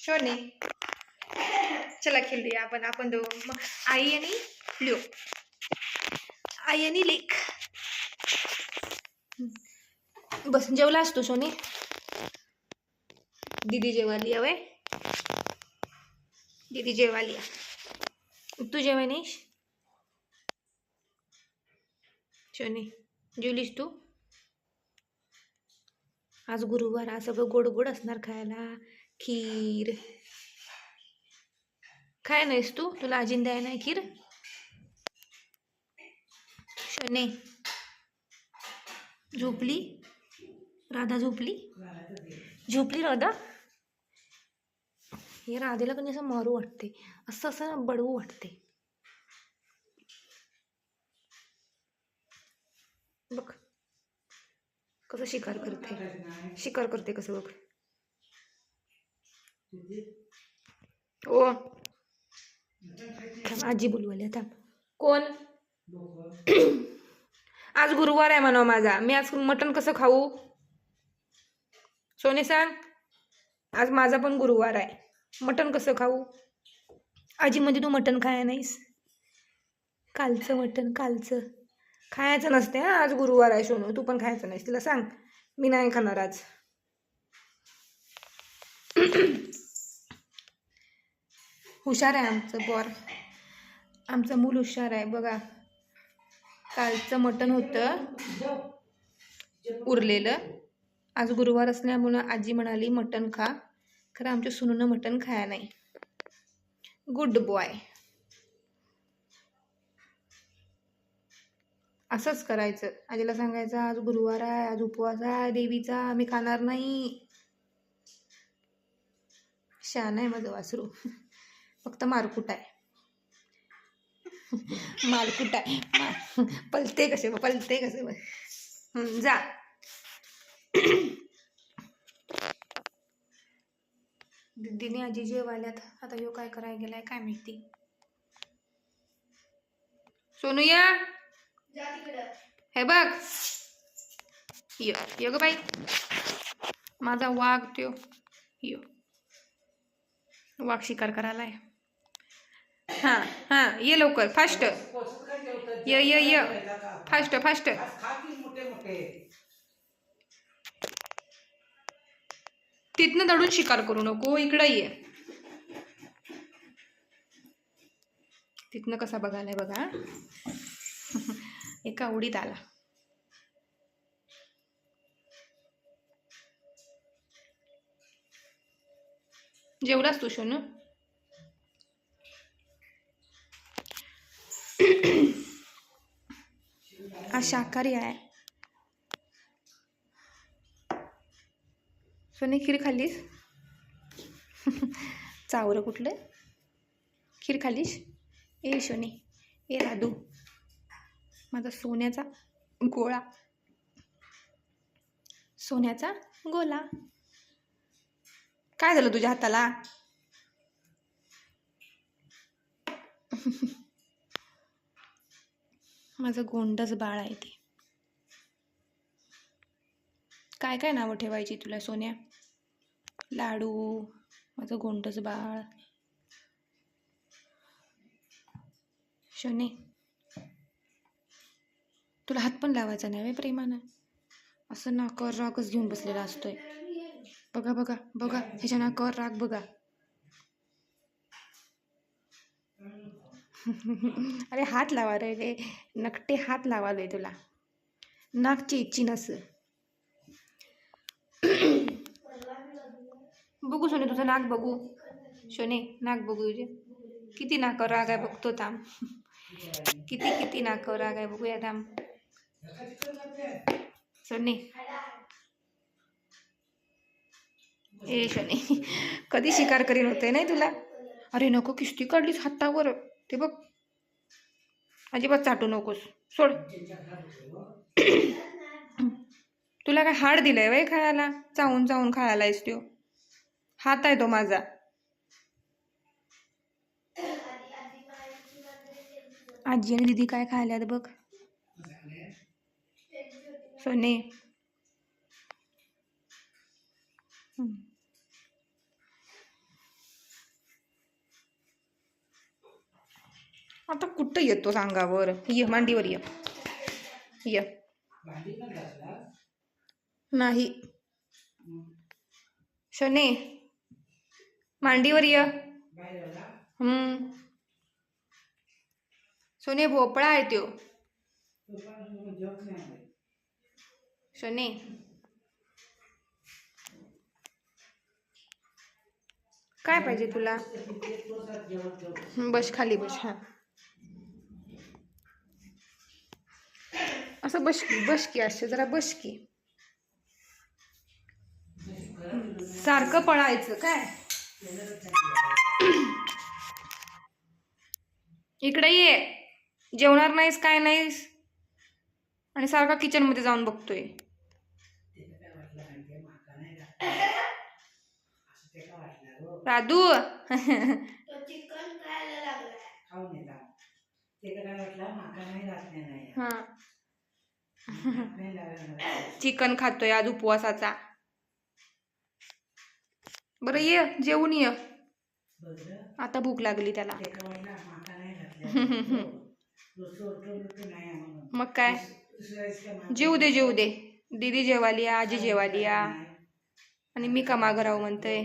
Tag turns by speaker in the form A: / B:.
A: शोने चला खेळूया आपण दोघं. मग आई आणि ल्यो, आई आणि लेक. बस जेवलास तू सोनी? दीदी जेवाली हवे, दीदी जेवाली. तू जेवाय नाहीस सोनी? जेवलीस तू? आज गुरुवार, आज सगळं गोड गोड असणार खायला. खीर काय नाहीस तू? तुला आजीन द्याय नाही खीर शने? झोपली राधा? झोपली राधा? हे राधेला कधी असं मारू वाटते, असं असं बडवू वाटते. बघ कसं शिकार करते कसं बघ. ओ थांब, आजी बोलवायला थांब. कोण? आज गुरुवार आहे म्हणा माझा, मी आज मटण कसं खाऊ? सोने सांग, आज माझा पण गुरुवार आहे, मटण कसं खाऊ? आजी म्हणजे तू मटण खाया नाहीस? कालचं मटण कालचं खायचं नसते. हा आज गुरुवार आहे सोनू, तू पण खायचं नाहीस. तिला सांग मी नाही खाणार आज. हुशार आहे आमचं पोर, आमचं मूल हुशार आहे बघा. कालचं मटण होतं उरलेलं, आज गुरुवार असल्यामुळं आजी म्हणाली मटण खा. खरं आमच्या सुनूनं मटण खाया नाही. Good boy. असंच करायचं, आजीला सांगायचं आज गुरुवार आहे, आज उपवास आहे देवीचा, मी खाणार नाही. शान आहे माझं वासरू, फक्त मारकुट आहे. मारकुट आहे, पलते कसे जा. दीदीने आजी जेवायल्यात, आता ह्यो काय करायला गेलाय काय माहिती. सोनूया हे बघ, यो ग बाई माझा वाघ, त्यो यो वाघ शिकार करायलाय. हा हा ये लवकर, फास्ट ये फास्ट. तिथनं दडून शिकार करू नको, इकडं ये. तिथनं कसा बघायलाय बघा. एका उडीत आला. जेवलास तू सोनू? हा शाकाहारी आहे. सोने खीर खाल्लीस? चावरं कुठलं, खीर खाल्लीस? ए सोने, ए राधू, माझा सोन्याचा गोळा, सोन्याचा गोला. काय झालं तुझ्या हाताला? माझं गोंडच बाळ आहे ते. काय काय नावं ठेवायची तुला सोन्या? लाडू, माझं गोंडच बाळ. शोने तुला हात पण लावायचा नाही प्रेमानं, असं नाकावर रागच घेऊन बसलेला असतोय. बघा बघा बघा, ह्याच्या नाकावर राग बघा. अरे हात लावा रे, नकटे हात लावाले तुला, नाकची इच्छी नस. बघू सोने तुझं नाक बघू. शोने नाक बघू तुझे, किती नाकावर राग आहे बघतो थांब. किती नाकावर राग आहे बघूया थांब. सोने ए शोने, कधी शिकार करीन होते नाही तुला. अरे नको, किस्ती काढलीस हातावर, ते बघ. अजिबात चाटू नकोस, सोड. तुला काय हाड दिलंय वय खायला? चावून चावून खायलायस त्यो. हात आहे तो माझा. आजी आणि दीदी काय खायल्यात बघ. सोने आता कुठं येतो सांगावर? ये मांडीवर ये. ये. नाही शने मांडीवर ये. सोने भोपळा आहे त्यो. शने काय पाहिजे तुला? बस खाली बस. हा असं बस बस की असं जरा बस की. सारखं पळायचं काय? इकडे ये. जेवणार नाहीस काय नाहीस आणि सारखा किचन मध्ये जाऊन बघतोय. राधू हा चिकन खातोय आज उपवासाचा. बरं ये जेवून ये. आता भूक लागली त्याला. मग काय जेवू दे जेवू दे. दीदी जेवाली आजी जेवाली आणि मी का मागं राहू म्हणतोय.